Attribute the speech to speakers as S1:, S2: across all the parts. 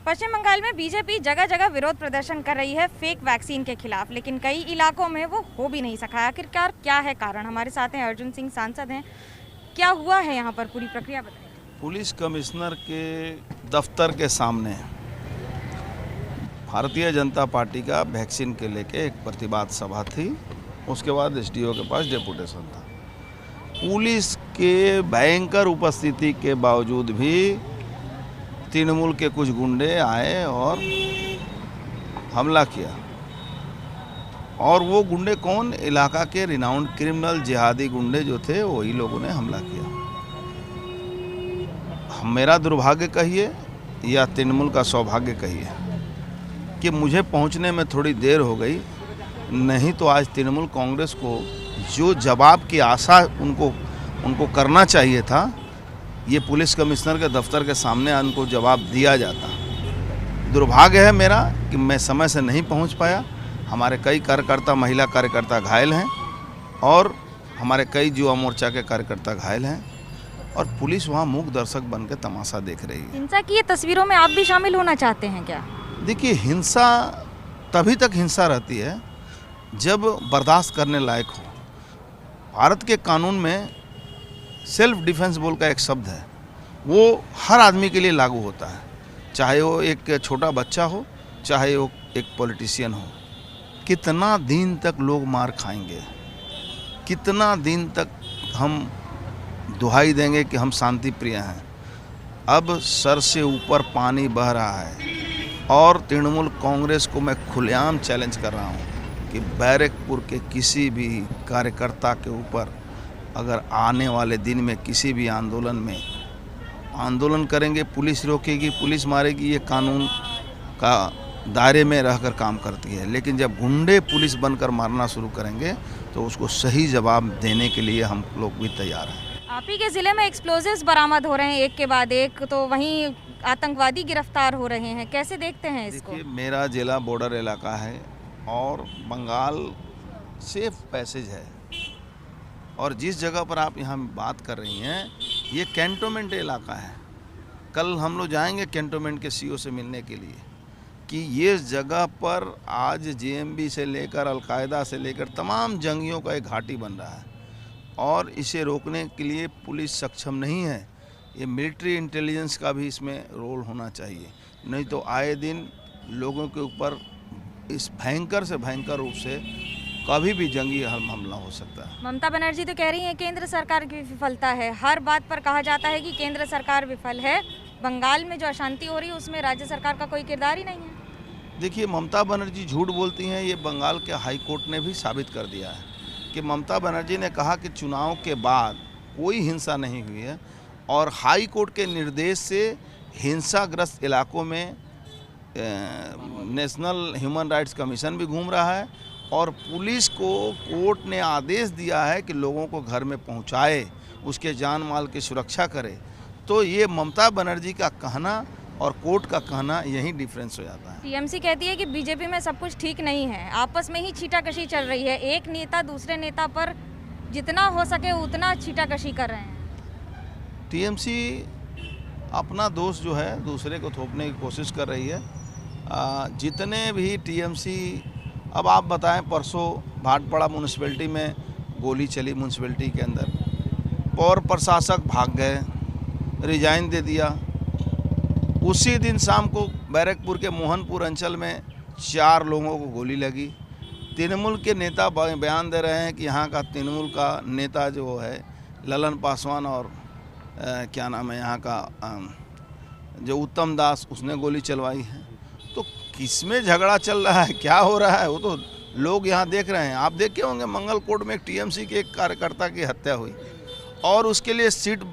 S1: पश्चिम बंगाल में बीजेपी जगह जगह विरोध प्रदर्शन कर रही है फेक वैक्सीन के खिलाफ, लेकिन कई इलाकों में वो हो भी नहीं सका। आखिरकार क्या है कारण? हमारे साथ हैं अर्जुन सिंह, सांसद हैं। क्या हुआ है यहाँ पर, पूरी प्रक्रिया बताइए।
S2: पुलिस कमिश्नर के दफ्तर के सामने भारतीय जनता पार्टी का वैक्सीन के लेके एक प्रतिवाद सभा थी। उसके बाद एसडीओ के पास डेपुटेशन था। पुलिस के भयंकर उपस्थिति के बावजूद भी तृणमूल के कुछ गुंडे आए और हमला किया। और वो गुंडे कौन? इलाका के रिनाउंड क्रिमिनल जिहादी गुंडे जो थे, वही लोगों ने हमला किया। मेरा दुर्भाग्य कहिए या तृणमूल का सौभाग्य कहिए कि मुझे पहुंचने में थोड़ी देर हो गई, नहीं तो आज तृणमूल कांग्रेस को जो जवाब की आशा उनको करना चाहिए था, ये पुलिस कमिश्नर के दफ्तर के सामने उनको जवाब दिया जाता। दुर्भाग्य है मेरा कि मैं समय से नहीं पहुंच पाया। हमारे कई कार्यकर्ता, महिला कार्यकर्ता घायल हैं और हमारे कई युवा मोर्चा के कार्यकर्ता घायल हैं और पुलिस वहां मूक दर्शक बन के तमाशा देख रही है।
S1: हिंसा की ये तस्वीरों में आप भी शामिल होना चाहते हैं क्या?
S2: देखिए, हिंसा तभी तक हिंसा रहती है जब बर्दाश्त करने लायक हो। भारत के कानून में सेल्फ डिफेंस बोल का एक शब्द है, वो हर आदमी के लिए लागू होता है, चाहे वो एक छोटा बच्चा हो, चाहे वो एक पॉलिटिशियन हो। कितना दिन तक लोग मार खाएंगे? कितना दिन तक हम दुहाई देंगे कि हम शांति प्रिय हैं? अब सर से ऊपर पानी बह रहा है और तृणमूल कांग्रेस को मैं खुलेआम चैलेंज कर रहा हूं कि बैरकपुर के किसी भी कार्यकर्ता के ऊपर अगर आने वाले दिन में किसी भी आंदोलन करेंगे, पुलिस रोकेगी, पुलिस मारेगी। ये कानून का दायरे में रहकर काम करती है, लेकिन जब गुंडे पुलिस बनकर मारना शुरू करेंगे तो उसको सही जवाब देने के लिए हम लोग भी तैयार हैं।
S1: आप ही के ज़िले में एक्सप्लोजिव्स बरामद हो रहे हैं एक के बाद एक, तो वहीं आतंकवादी गिरफ्तार हो रहे हैं। कैसे देखते हैं इसको?
S2: देखिए, मेरा जिला बॉर्डर इलाका है और बंगाल सेफ पैसेज है, और जिस जगह पर आप यहाँ बात कर रही हैं ये कैंटोनमेंट इलाका है। कल हम लोग जाएंगे कैंटोनमेंट के सीओ से मिलने के लिए कि ये जगह पर आज जेएमबी से लेकर अलकायदा से लेकर तमाम जंगियों का एक घाटी बन रहा है और इसे रोकने के लिए पुलिस सक्षम नहीं है। ये मिलिट्री इंटेलिजेंस का भी इसमें रोल होना चाहिए, नहीं तो आए दिन लोगों के ऊपर इस भयंकर से भयंकर रूप से कभी भी जंगी हमला हो सकता है।
S1: ममता बनर्जी तो कह रही हैं केंद्र सरकार की विफलता है। हर बात पर कहा जाता है कि केंद्र सरकार विफल है। बंगाल में जो अशांति हो रही है उसमें राज्य सरकार का कोई किरदार ही नहीं है।
S2: देखिए, ममता बनर्जी झूठ बोलती हैं। ये बंगाल के हाई कोर्ट ने भी साबित कर दिया है कि ममता बनर्जी ने कहा कि चुनाव के बाद कोई हिंसा नहीं हुई है और हाई कोर्ट के निर्देश से हिंसाग्रस्त इलाकों में नेशनल ह्यूमन राइट्स कमीशन भी घूम रहा है और पुलिस को कोर्ट ने आदेश दिया है कि लोगों को घर में पहुंचाए, उसके जान माल की सुरक्षा करे। तो ये ममता बनर्जी का कहना और कोर्ट का कहना, यही डिफरेंस हो जाता है।
S1: टीएमसी कहती है कि बीजेपी में सब कुछ ठीक नहीं है, आपस में ही छीटाकशी चल रही है। एक नेता दूसरे नेता पर जितना हो सके उतना छीटाकशी कर रहे हैं।
S2: टीएमसी अपना दोष जो है दूसरे को थोपने की कोशिश कर रही है। जितने भी टीएमसी, अब आप बताएं, परसों भाटपाड़ा म्यूनसिपैलिटी में गोली चली म्यूनसिपैलिटी के अंदर, पौर प्रशासक भाग गए, रिजाइन दे दिया। उसी दिन शाम को बैरकपुर के मोहनपुर अंचल में 4 लोगों को गोली लगी। तृणमूल के नेता बयान दे रहे हैं कि यहाँ का तृणमूल का नेता जो है ललन पासवान और क्या नाम है यहाँ का जो उत्तम दास, उसने गोली चलवाई है। तो किसमें झगड़ा चल रहा है, क्या हो रहा है, वो तो लोग यहाँ देख रहे हैं। आप देखे होंगे मंगलकोट में एक टीएमसी के एक कार्यकर्ता की हत्या हुई और उसके लिए सीट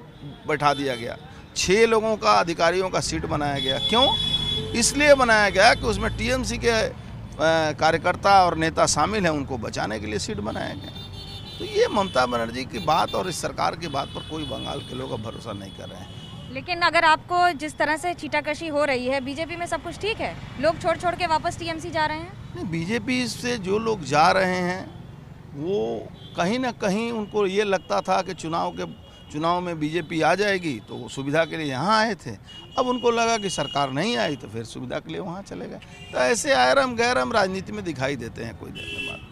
S2: बैठा दिया गया। 6 लोगों का, अधिकारियों का सीट बनाया गया। क्यों? इसलिए बनाया गया कि उसमें टीएमसी के कार्यकर्ता और नेता शामिल हैं, उनको बचाने के लिए सीट बनाया गया। तो ये ममता बनर्जी की बात और इस सरकार की बात पर कोई बंगाल के लोग अब भरोसा नहीं कर रहे हैं।
S1: लेकिन अगर आपको जिस तरह से छीटाकशी हो रही है, बीजेपी में सब कुछ ठीक है, लोग छोड़ छोड़ के वापस टीएमसी जा रहे हैं।
S2: नहीं, बीजेपी से जो लोग जा रहे हैं वो कहीं ना कहीं उनको ये लगता था कि चुनाव में बीजेपी आ जाएगी तो वो सुविधा के लिए यहाँ आए थे, अब उनको लगा कि सरकार नहीं आई तो फिर सुविधा के लिए वहाँ चले गए। तो ऐसे आयरम गैरम राजनीति में दिखाई देते हैं, कोई देर बात नहीं।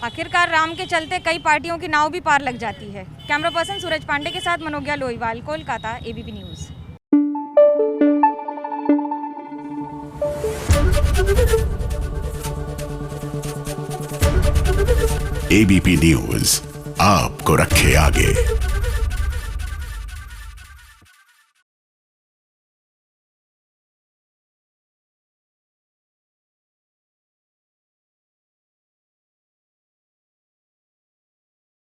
S1: आखिरकार राम के चलते कई पार्टियों की नाव भी पार लग जाती है। कैमरा पर्सन सूरज पांडे के साथ Manogya Loiwal, Kolkata, ABP news.
S3: ABP news आपको रखे आगे।